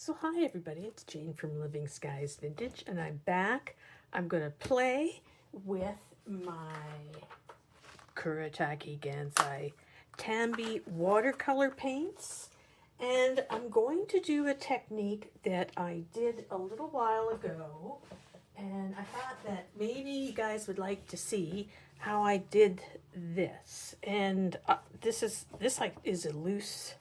So hi everybody, it's Jane from Living Skies Vintage, and I'm back. I'm going to play with my Kuretake Gansai Tambi watercolor paints, and I'm going to do a technique that I did a little while ago, and I thought that maybe you guys would like to see how I did this. And this is a loose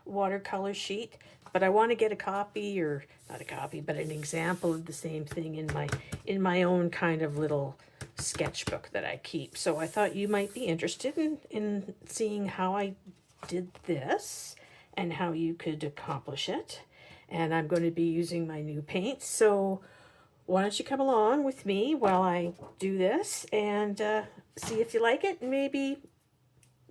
watercolor sheet, but I want to get a copy, or not a copy, but an example of the same thing in my own kind of little sketchbook that I keep. So I thought you might be interested in seeing how I did this and how you could accomplish it. And I'm going to be using my new paints, so why don't you come along with me while I do this and see if you like it, and maybe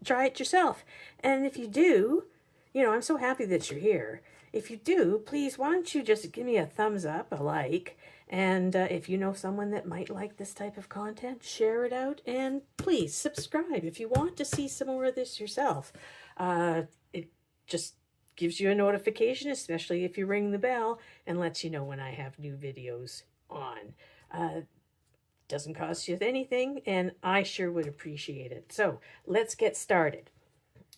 try it yourself. And if you do, you know, I'm so happy that you're here. If you do, please, why don't you just give me a thumbs up, a like, and if you know someone that might like this type of content, share it out, and please subscribe if you want to see some more of this yourself. It just gives you a notification, especially if you ring the bell, and lets you know when I have new videos on. Doesn't cost you anything, and I sure would appreciate it. So let's get started.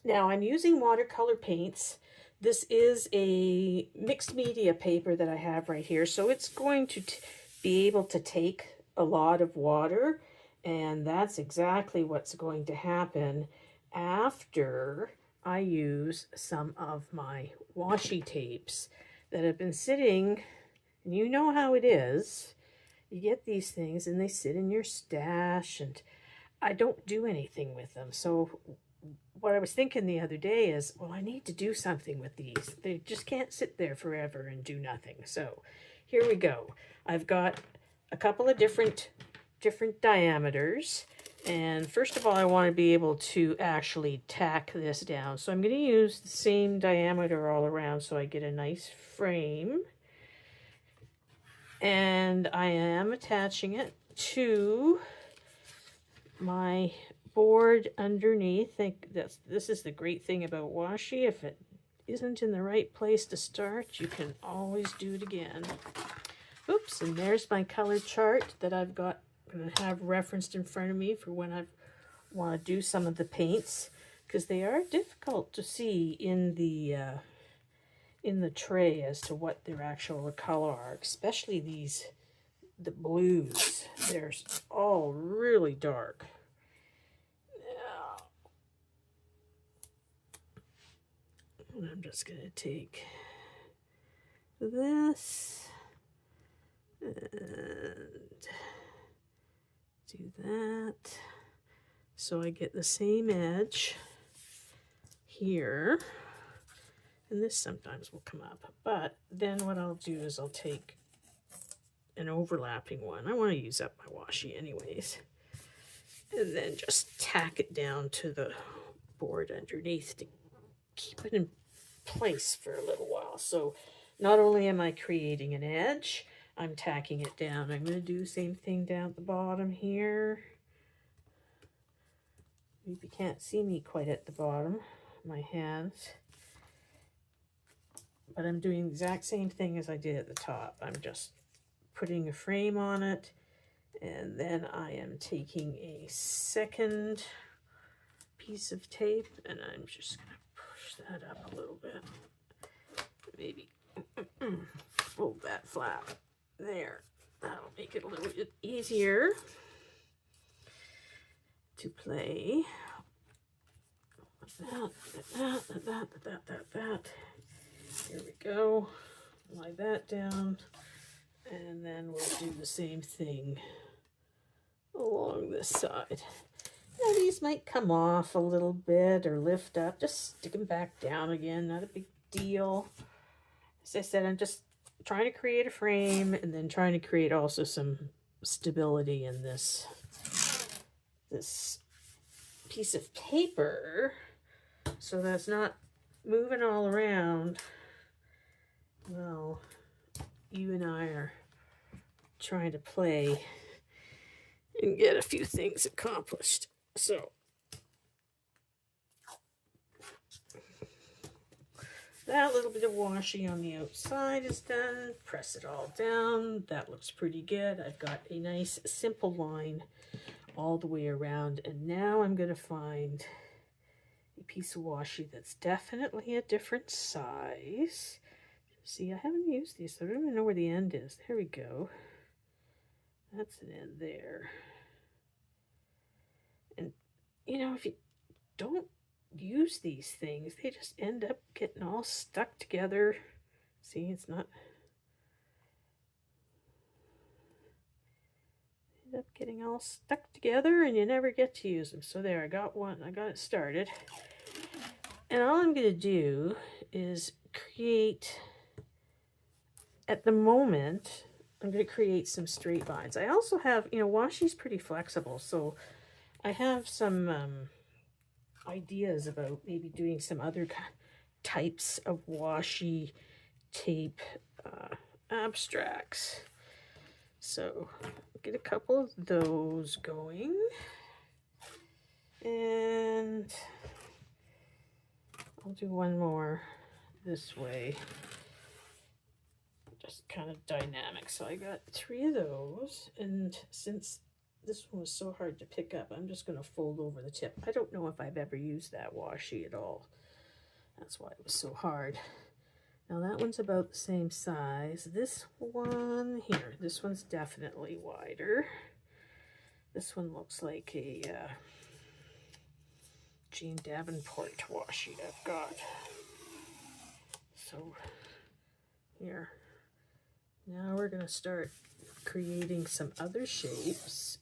Now I'm using watercolor paints. This is a mixed media paper that I have right here, so it's going to be able to take a lot of water, and that's exactly what's going to happen after I use some of my washi tapes that have been sitting. And you know how it is. You get these things and they sit in your stash, and I don't do anything with them. So what I was thinking the other day is, well, I need to do something with these. They just can't sit there forever and do nothing. So here we go. I've got a couple of different diameters. And first of all, I want to be able to actually tack this down. So I'm going to use the same diameter all around so I get a nice frame. And I am attaching it to my board underneath. This is the great thing about washi. If it isn't in the right place to start, you can always do it again. Oops, and there's my color chart that I'm going to have referenced in front of me for when I want to do some of the paints, because they are difficult to see in the tray as to what their actual color are, especially the blues. They're all really dark. Now, I'm just going to take this and do that so I get the same edge here. And this sometimes will come up, but then what I'll do is I'll take an overlapping one. I want to use up my washi anyways. And then just tack it down to the board underneath to keep it in place for a little while. So not only am I creating an edge, I'm tacking it down. I'm going to do the same thing down at the bottom here. Maybe you can't see me quite at the bottom, my hands. But I'm doing the exact same thing as I did at the top. I'm just putting a frame on it, and then I am taking a second piece of tape, and I'm just going to push that up a little bit. Maybe fold that flap there. That'll make it a little bit easier to play. That. Here we go. Lie that down, and then we'll do the same thing along this side. Now these might come off a little bit or lift up. Just stick them back down again. Not a big deal. As I said, I'm just trying to create a frame, and then trying to create also some stability in this piece of paper, so that's not moving all around. Well, you and I are trying to play and get a few things accomplished. So That little bit of washi on the outside is done. Press it all down. That looks pretty good. I've got a nice simple line all the way around. And now I'm going to find a piece of washi that's definitely a different size. See, I haven't used these, so I don't even know where the end is. There we go. That's an end there. And, you know, if you don't use these things, they just end up getting all stuck together. See, it's not... End up getting all stuck together and you never get to use them. So there, I got one. I got it started. And all I'm going to do is create... At the moment, I'm going to create some straight lines. I also have, you know, washi's pretty flexible, so I have some ideas about maybe doing some other types of washi tape abstracts. So get a couple of those going. And I'll do one more this way. Just kind of dynamic. So I got 3 of those, and since this one was so hard to pick up, I'm just going to fold over the tip. I don't know if I've ever used that washi at all. That's why it was so hard. Now that one's about the same size. This one here, this one's definitely wider. This one looks like a Jean Davenport washi I've got. So here. Now we're going to start creating some other shapes.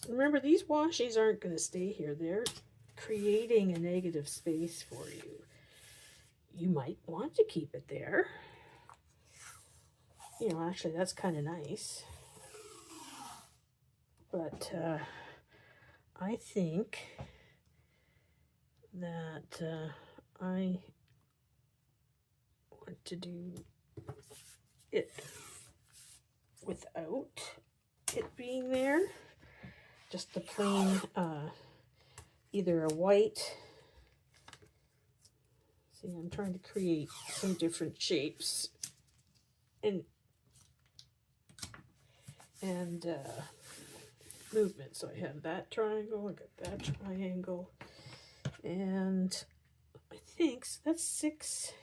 Remember, these washis aren't going to stay here. They're creating a negative space for you. You might want to keep it there. You know, actually, that's kind of nice. But I think that I want to do it without it being there. Just the plain, either a white. See, I'm trying to create some different shapes and movement. So I have that triangle, I got that triangle, and I think so that's 6.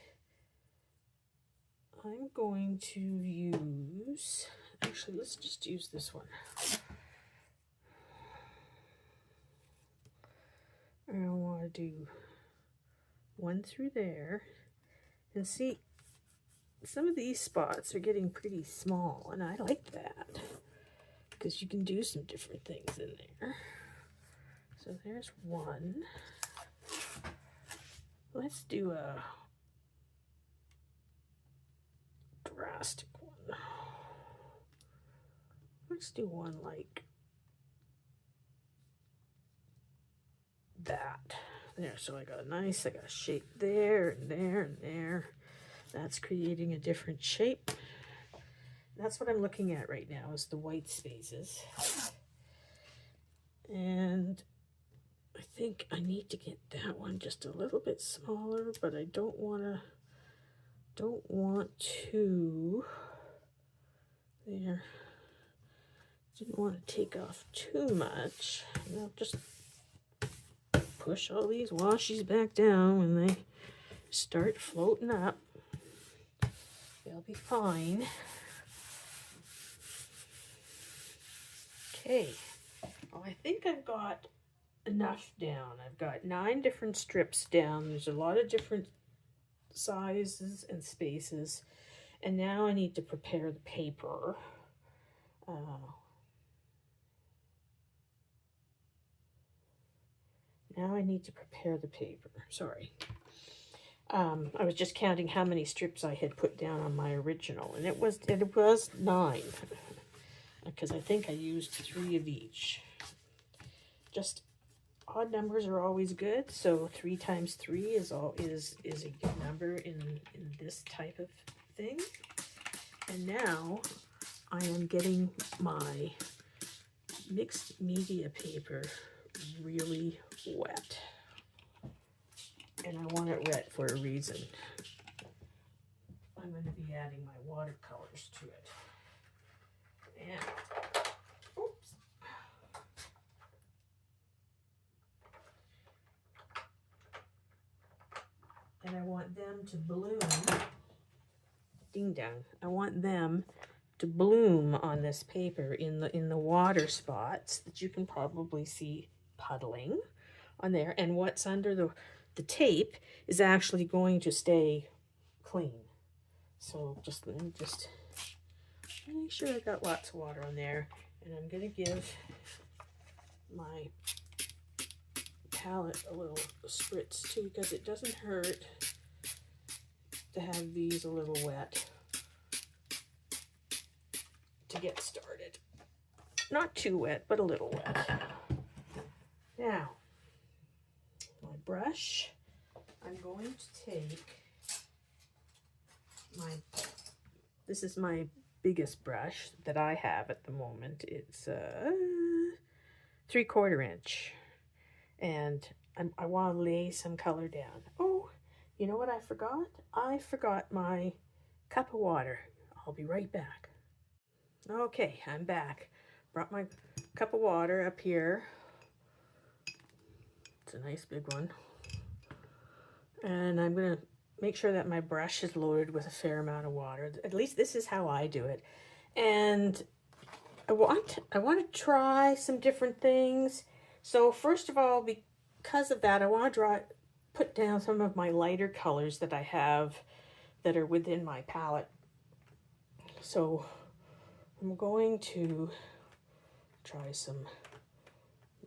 I'm going to use, actually, let's just use this one. I want to do 1 through there. And see, some of these spots are getting pretty small, and I like that because you can do some different things in there. So there's 1. Let's do a drastic one. Let's do one like that. There, so I got a shape there and there and there. That's creating a different shape. That's what I'm looking at right now, is the white spaces. And I think I need to get that one just a little bit smaller, but I don't want to, there. Didn't want to take off too much. I'll just push all these washis back down when they start floating up. They'll be fine. Okay, well, I think I've got enough down. I've got 9 different strips down. There's a lot of different sizes and spaces. And now I need to prepare the paper. Now I need to prepare the paper. Sorry. I was just counting how many strips I had put down on my original, and it was 9, because I think I used 3 of each. Just odd numbers are always good, so 3 times 3 is a good number in this type of thing. And now I am getting my mixed media paper really wet. And I want it wet for a reason. I'm going to be adding my watercolors to it. And, oops. And I want them to bloom. Ding dong. I want them to bloom on this paper in the water spots that you can probably see puddling on there. And what's under the tape is actually going to stay clean. So let me just make sure I got lots of water on there. And I'm going to give my palette a little spritz too, because it doesn't hurt to have these a little wet to get started. Not too wet, but a little wet. Now, my brush, I'm going to take this is my biggest brush that I have at the moment. It's 3/4 inch. And I want to lay some color down. Oh, you know what I forgot? I forgot my cup of water. I'll be right back. Okay, I'm back. Brought my cup of water up here. It's a nice big one. And I'm going to make sure that my brush is loaded with a fair amount of water. At least this is how I do it. And I want to try some different things. So first of all, because of that, I want to put down some of my lighter colors that I have that are within my palette. So I'm going to try some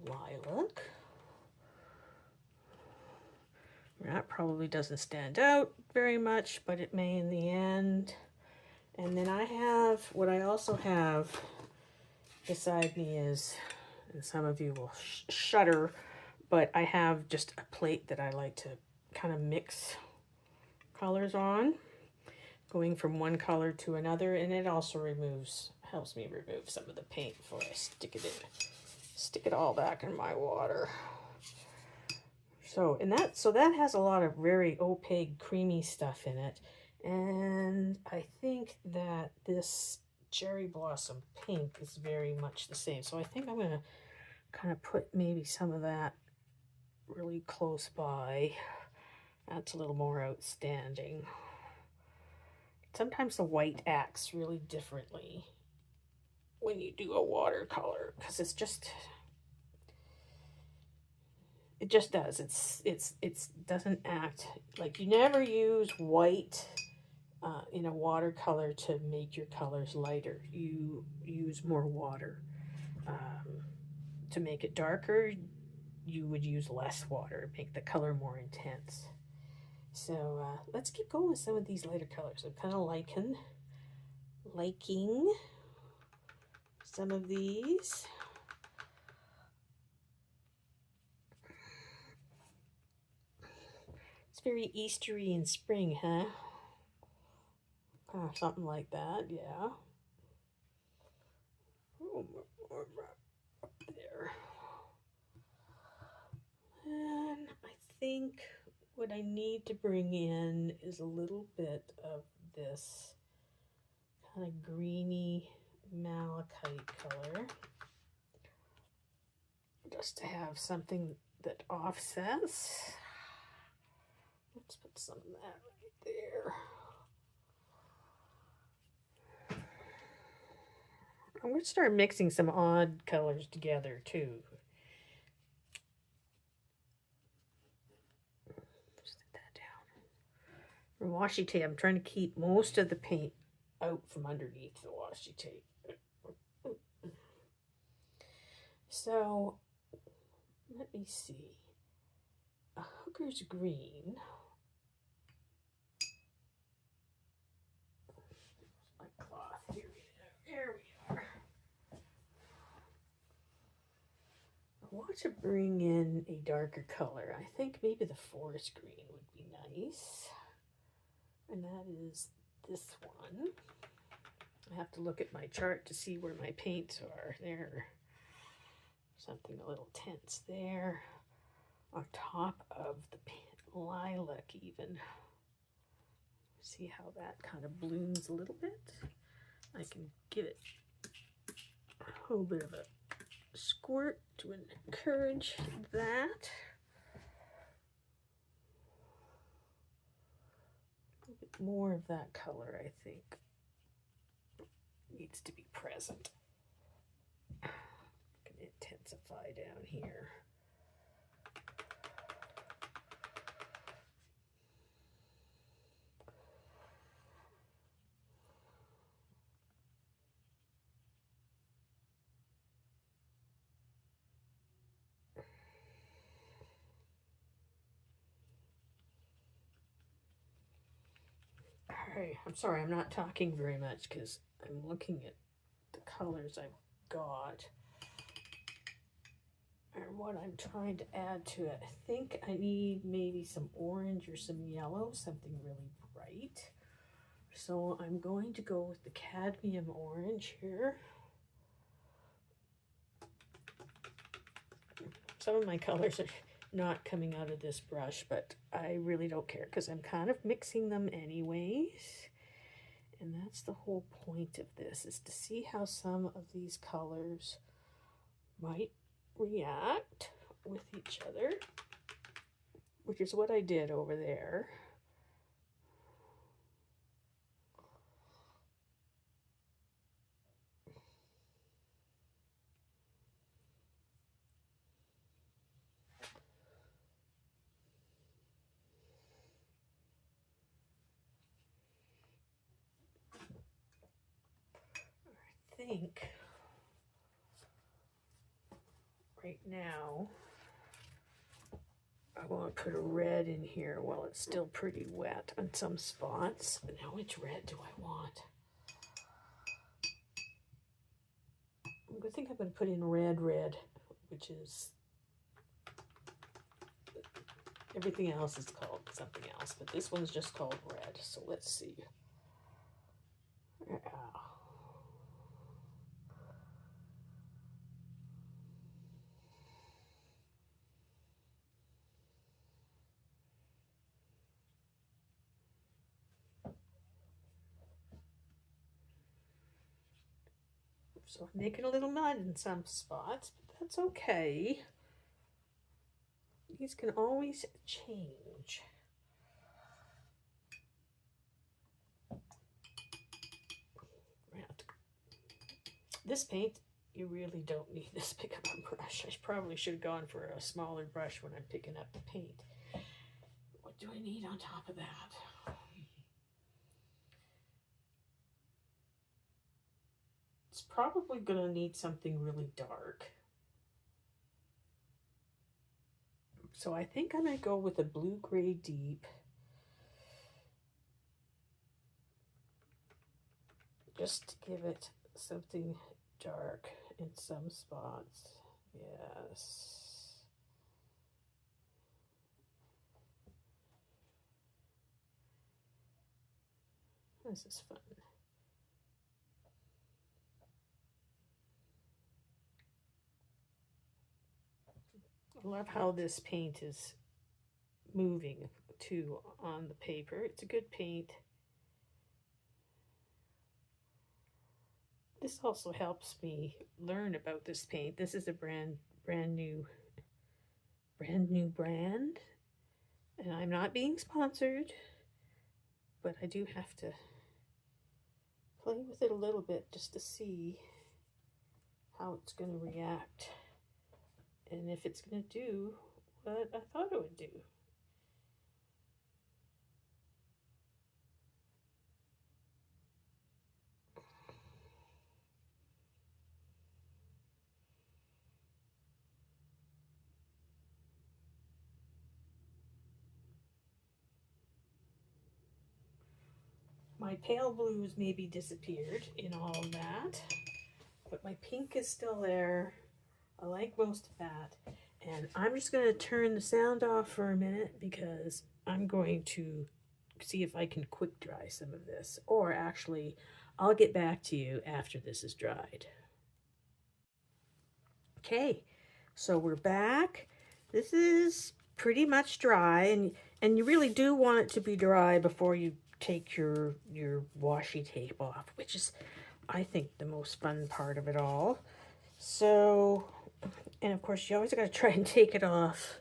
lilac. That probably doesn't stand out very much, but it may in the end. And then I have, what I also have beside me is, and some of you will shudder, but I have just a plate that I like to kind of mix colors on, going from one color to another, and it also helps me remove some of the paint before I stick it all back in my water. So that has a lot of very opaque, creamy stuff in it, and I think that this cherry blossom pink is very much the same. So I think I'm going to kind of put maybe some of that really close by. That's a little more outstanding. Sometimes the white acts really differently when you do a watercolor, because it just does. It doesn't act like, you never use white in a watercolor to make your colors lighter. You use more water. To make it darker, you would use less water, make the color more intense. So let's keep going with some of these lighter colors. I'm kind of liking some of these. It's very Eastery in spring, huh? Something like that, yeah. Oh, more up there. And I think what I need to bring in is a little bit of this kind of greeny malachite color, just to have something that offsets. Let's put some of that right there. I'm going to start mixing some odd colors together too. Just set that down. For washi tape, I'm trying to keep most of the paint out from underneath the washi tape. So let me see. A hooker's green. My cloth. Here we are. I want to bring in a darker color. I think maybe the forest green would be nice. And that is this one. I have to look at my chart to see where my paints are. There. Something a little tense there. On top of the lilac even. See how that kind of blooms a little bit? I can give it a little bit of a squirt to encourage that. A little bit more of that color, I think, needs to be present. I'm going to intensify down here. Alright, I'm sorry I'm not talking very much because I'm looking at the colors I've got and what I'm trying to add to it. I think I need maybe some orange or some yellow, something really bright. So I'm going to go with the cadmium orange here. Some of my colors are not coming out of this brush, but I really don't care because I'm kind of mixing them anyways. And that's the whole point of this, is to see how some of these colors might react with each other, which is what I did over there. I think right now I want to put a red in here while it's still pretty wet on some spots. Now, which red do I want? I think I'm going to put in red, which is, everything else is called something else, but this one's just called red. So let's see. So I'm making a little mud in some spots, but that's okay. These can always change. This paint, you really don't need this big of a brush. I probably should have gone for a smaller brush when I'm picking up the paint. What do I need on top of that? It's probably going to need something really dark. So I think I'm going to go with a blue-gray deep. Just to give it something dark in some spots. Yes. This is fun. I love how this paint is moving too on the paper. It's a good paint. This also helps me learn about this paint. This is a brand new brand, and I'm not being sponsored, but I do have to play with it a little bit just to see how it's going to react and if it's going to do what I thought it would do. My pale blues maybe disappeared in all of that, but my pink is still there. I like most of that. And I'm just going to turn the sound off for a minute because I'm going to see if I can quick dry some of this. Or actually, I'll get back to you after this is dried. Okay, so we're back. This is pretty much dry, and you really do want it to be dry before you take your washi tape off, which is, I think, the most fun part of it all. So, and of course you always got to try and take it off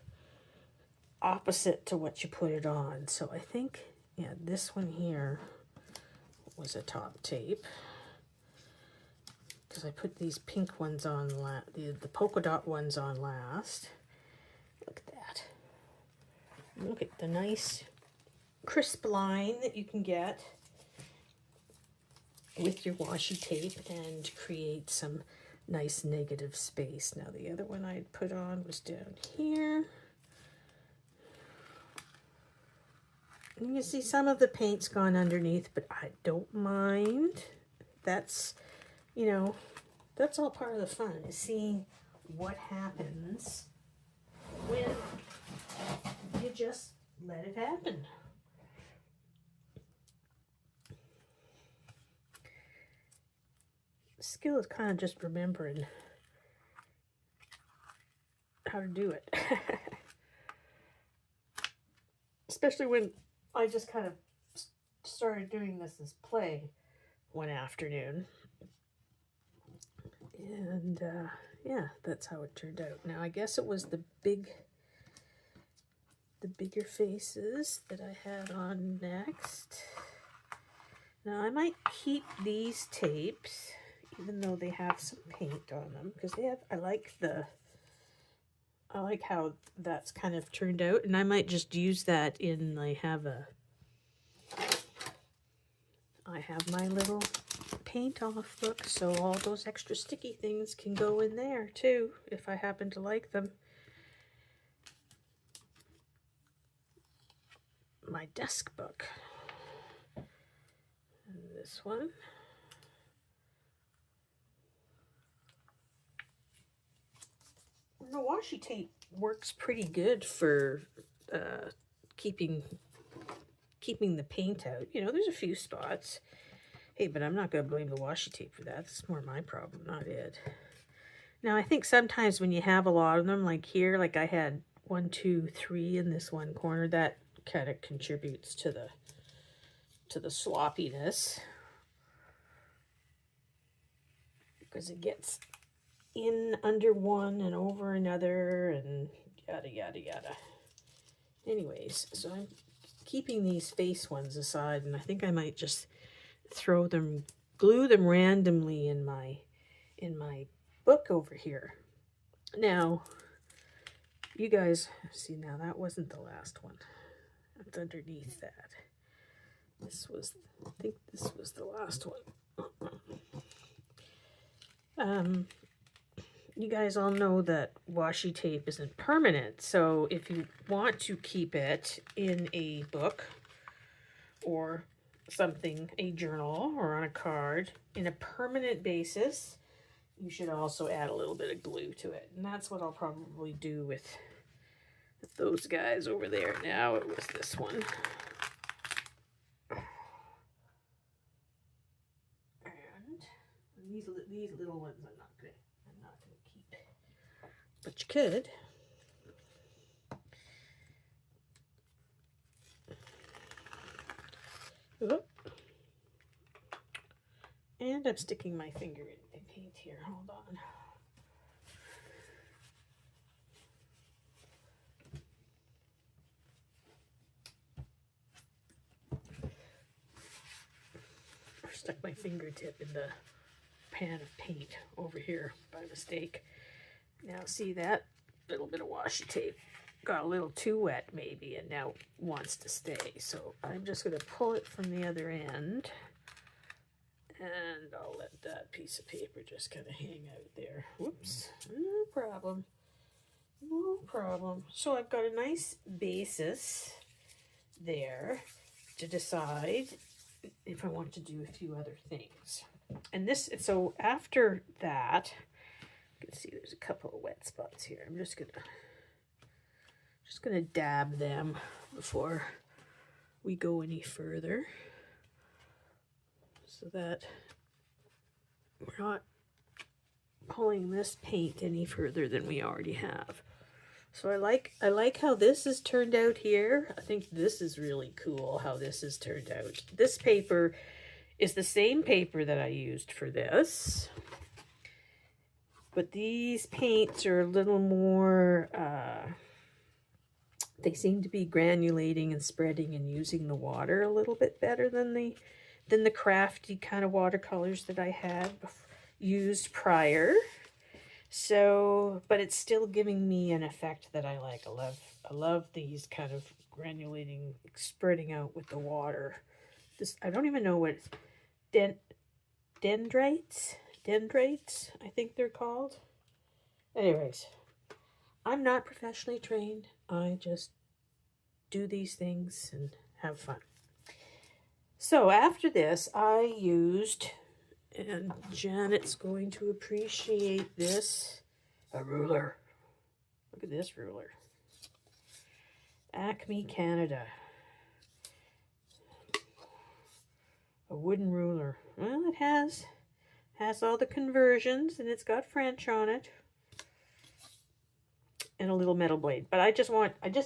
opposite to what you put it on. So I think, yeah, this one here was a top tape, because I put these pink ones on, the polka dot ones on last. Look at that. Look at the nice crisp line that you can get with your washi tape and create some nice negative space. Now the other one I had put on was down here. You can see some of the paint's gone underneath, but I don't mind. That's, you know, that's all part of the fun, is seeing what happens when you just let it happen. Skill is kind of just remembering how to do it. Especially when I just kind of started doing this as play one afternoon. And yeah, that's how it turned out. Now I guess it was the bigger faces that I had on next. Now I might keep these tapes, even though they have some paint on them, because they have, I like how that's kind of turned out, and I might just use that in, I have my little paint off book, so all those extra sticky things can go in there too, if I happen to like them. My desk book. And this one. The washi tape works pretty good for keeping the paint out. You know, there's a few spots. Hey, but I'm not going to blame the washi tape for that. It's more my problem, not it. Now, I think sometimes when you have a lot of them, like here, like I had 1, 2, 3 in this one corner, that kind of contributes to the sloppiness, because it gets in under one and over another and yada yada yada. Anyways, so I'm keeping these face ones aside, and I think I might just glue them randomly in my book over here. Now, you guys see, now that wasn't the last one. It's underneath that. This was, I think this was the last one. You guys all know that washi tape isn't permanent, so if you want to keep it in a book or something, a journal or on a card, in a permanent basis, you should also add a little bit of glue to it. And that's what I'll probably do with those guys over there. Now it was this one. And these little ones I'm not gonna keep. But you could. Oop. And I'm sticking my finger in the paint here. Hold on. I stuck my fingertip in the pan of paint over here by mistake. Now see, that little bit of washi tape got a little too wet maybe, and now wants to stay. So I'm just going to pull it from the other end, and I'll let that piece of paper just kind of hang out there. Whoops, no problem. No problem. So I've got a nice basis there to decide if I want to do a few other things. And this, so after that, you can see there's a couple of wet spots here. I'm just gonna dab them before we go any further, so that we're not pulling this paint any further than we already have. So I like how this has turned out here. I think this is really cool how this has turned out. This paper is the same paper that I used for this, but these paints are a little more, they seem to be granulating and spreading and using the water a little bit better than the crafty kind of watercolors that I had used prior. So, but it's still giving me an effect that I like. I love these kind of granulating, spreading out with the water. This, I don't even know what it's, dendrites, I think they're called. Anyways, I'm not professionally trained. I just do these things and have fun. So after this, I used, and Janet's going to appreciate this, a ruler. Look at this ruler. Acme, Canada. A wooden ruler. Well, it has all the conversions, and it's got French on it. And a little metal blade. But I just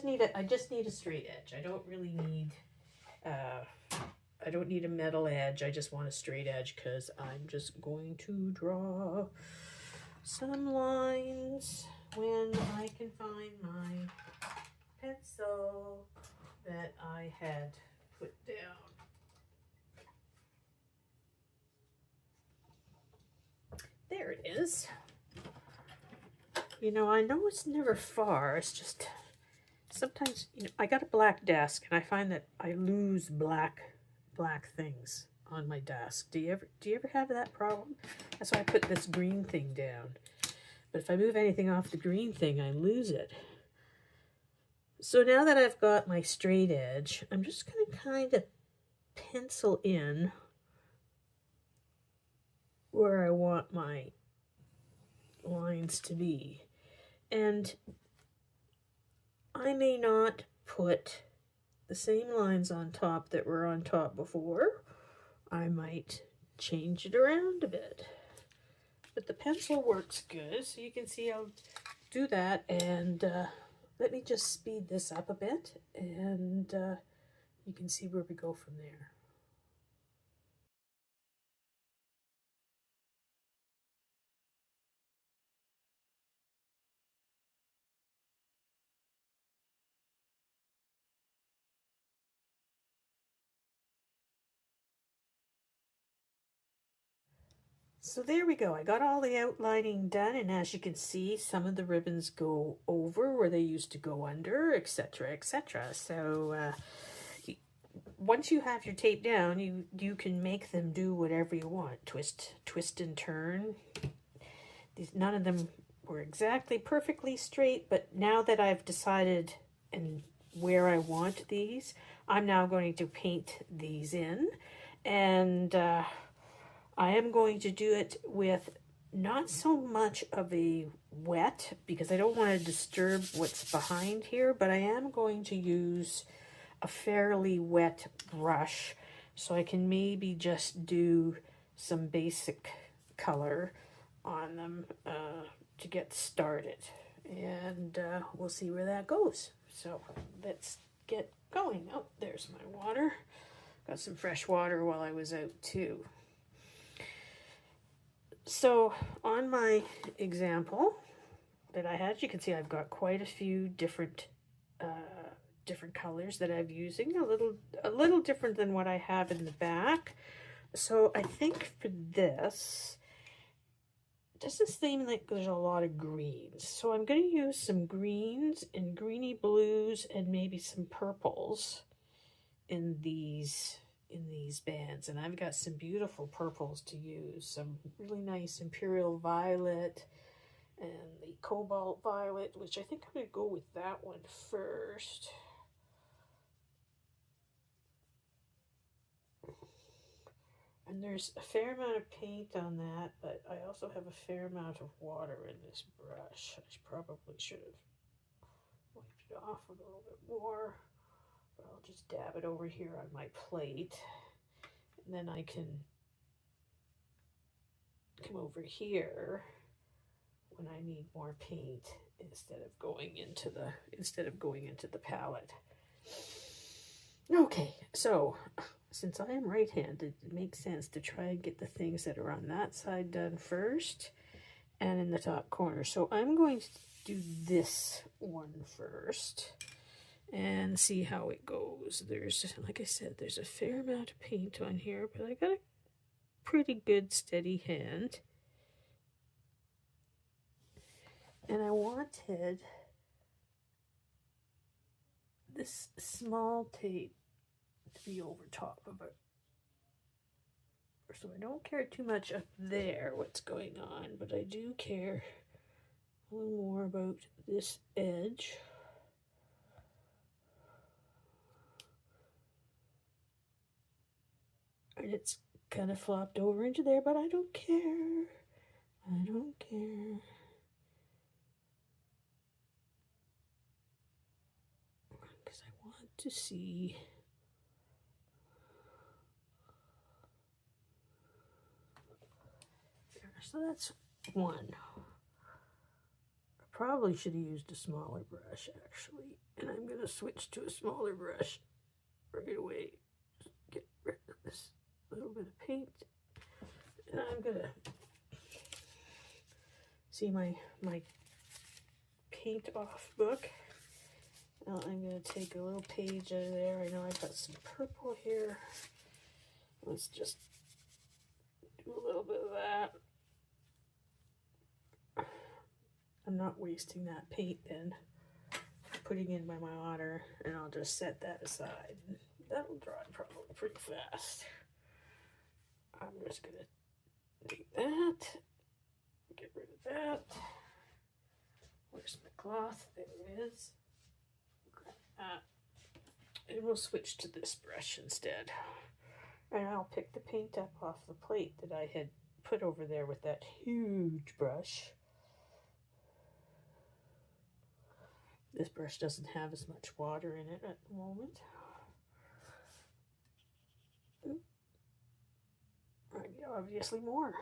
need a straight edge. I don't really need I don't need a metal edge. I just want a straight edge because I'm just going to draw some lines when I can find my pencil that I had put down. There it is. You know, I know it's never far. It's just sometimes, you know, I got a black desk and I find that I lose black things on my desk. Do you ever have that problem? That's why I put this green thing down. But if I move anything off the green thing, I lose it. So now that I've got my straight edge, I'm just going to kind of pencil in where I want my lines to be. And I may not put the same lines on top that were on top before. I might change it around a bit. But the pencil works good, so you can see I'll do that. And let me just speed this up a bit, and you can see where we go from there. So there we go. I got all the outlining done, and as you can see, some of the ribbons go over where they used to go under, etc., etc. So once you have your tape down, you can make them do whatever you want. Twist and turn. None of them were exactly perfectly straight, but now that I've decided and where I want these, I'm now going to paint these in, and I am going to do it with not so much of a wet, because I don't want to disturb what's behind here, but I am going to use a fairly wet brush, so I can maybe just do some basic color on them to get started, and we'll see where that goes. So let's get going. Oh, there's my water. Got some fresh water while I was out too. So on my example that I had, you can see I've got quite a few different colors that I'm using, a little different than what I have in the back. So I think for this, it doesn't seem like there's a lot of greens. So I'm going to use some greens and greeny blues and maybe some purples in these bands. And I've got some beautiful purples to use. Some really nice imperial violet and the cobalt violet, which I think I'm going to go with that one first. And there's a fair amount of paint on that, but I also have a fair amount of water in this brush. I probably should have wiped it off a little bit more, but I'll just dab it over here on my plate. And then I can come over here when I need more paint instead of going into the palette. Okay, so since I am right-handed, it makes sense to try and get the things that are on that side done first and in the top corner. So I'm going to do this one first and see how it goes. There's, like I said, there's a fair amount of paint on here, but I got a pretty good steady hand. And I wanted this small tape to be over top of it. So I don't care too much up there what's going on, but I do care a little more about this edge. And it's kind of flopped over into there, but I don't care. I don't care. Because I want to see. So that's one. I probably should have used a smaller brush, actually. And I'm going to switch to a smaller brush right away. Get rid of this little bit of paint. And I'm going to see my paint off book. Now I'm going to take a little page out of there. I know I've got some purple here. Let's just do a little bit of that. I'm not wasting that paint then. Putting in my water, and I'll just set that aside. That'll dry probably pretty fast. I'm just gonna do that. Get rid of that. Where's my cloth? There it is. Grab that. And we'll switch to this brush instead. And I'll pick the paint up off the plate that I had put over there with that huge brush. This brush doesn't have as much water in it at the moment. I need obviously more.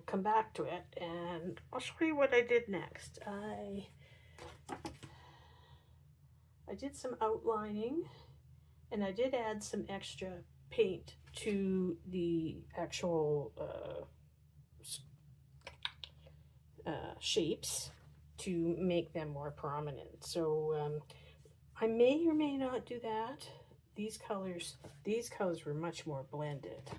come back to it and I'll show you what I did next. I did some outlining, and I did add some extra paint to the actual shapes to make them more prominent. So I may or may not do that. These colors were much more blended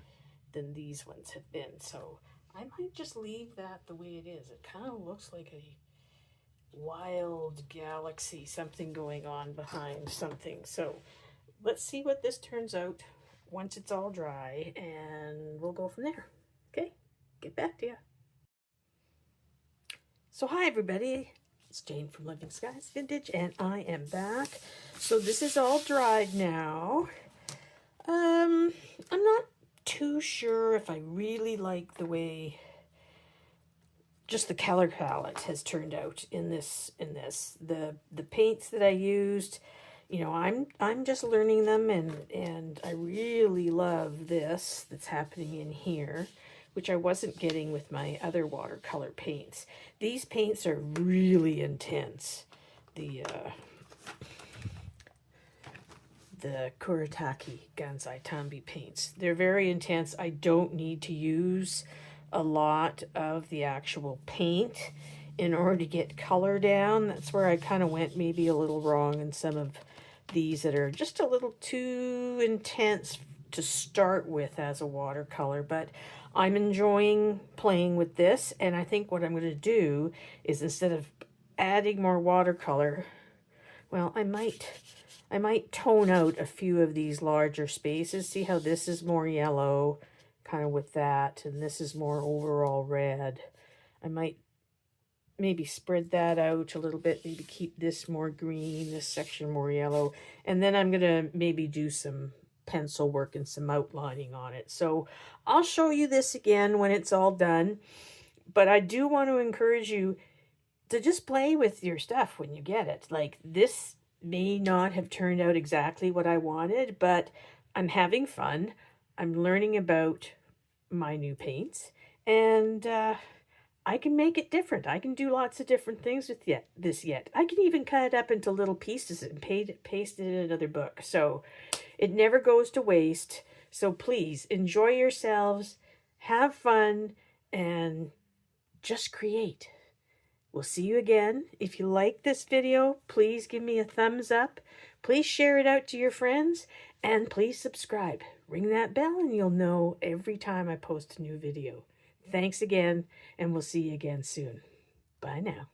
than these ones have been. So I might just leave that the way it is. It kind of looks like a wild galaxy, something going on behind something. So let's see what this turns out once it's all dry, and we'll go from there. Okay, get back to you. So hi everybody, it's Jane from Living Skies Vintage, and I am back. So this is all dried now. I'm not too sure if I really like the way just the color palette has turned out in this. The paints that I used, you know, I'm just learning them, and I really love this that's happening in here, which I wasn't getting with my other watercolor paints. These paints are really intense. The Kuretake Gansai Tambi paints. They're very intense. I don't need to use a lot of the actual paint in order to get color down. That's where I kind of went maybe a little wrong in some of these that are just a little too intense to start with as a watercolor, but I'm enjoying playing with this, and I think what I'm going to do is, instead of adding more watercolor, well, I might tone out a few of these larger spaces. See how this is more yellow, kind of with that, and this is more overall red. I might maybe spread that out a little bit, maybe keep this more green, this section more yellow, and then I'm going to maybe do some pencil work and some outlining on it. So I'll show you this again when it's all done, but I do want to encourage you to just play with your stuff when you get it. Like, this may not have turned out exactly what I wanted, but I'm having fun. I'm learning about my new paints, and I can make it different. I can do lots of different things with this yet. I can even cut it up into little pieces and paste it in another book. So it never goes to waste. So please enjoy yourselves, have fun, and just create. We'll see you again. If you like this video, please give me a thumbs up. Please share it out to your friends, and please subscribe. Ring that bell and you'll know every time I post a new video. Thanks again, and we'll see you again soon. Bye now.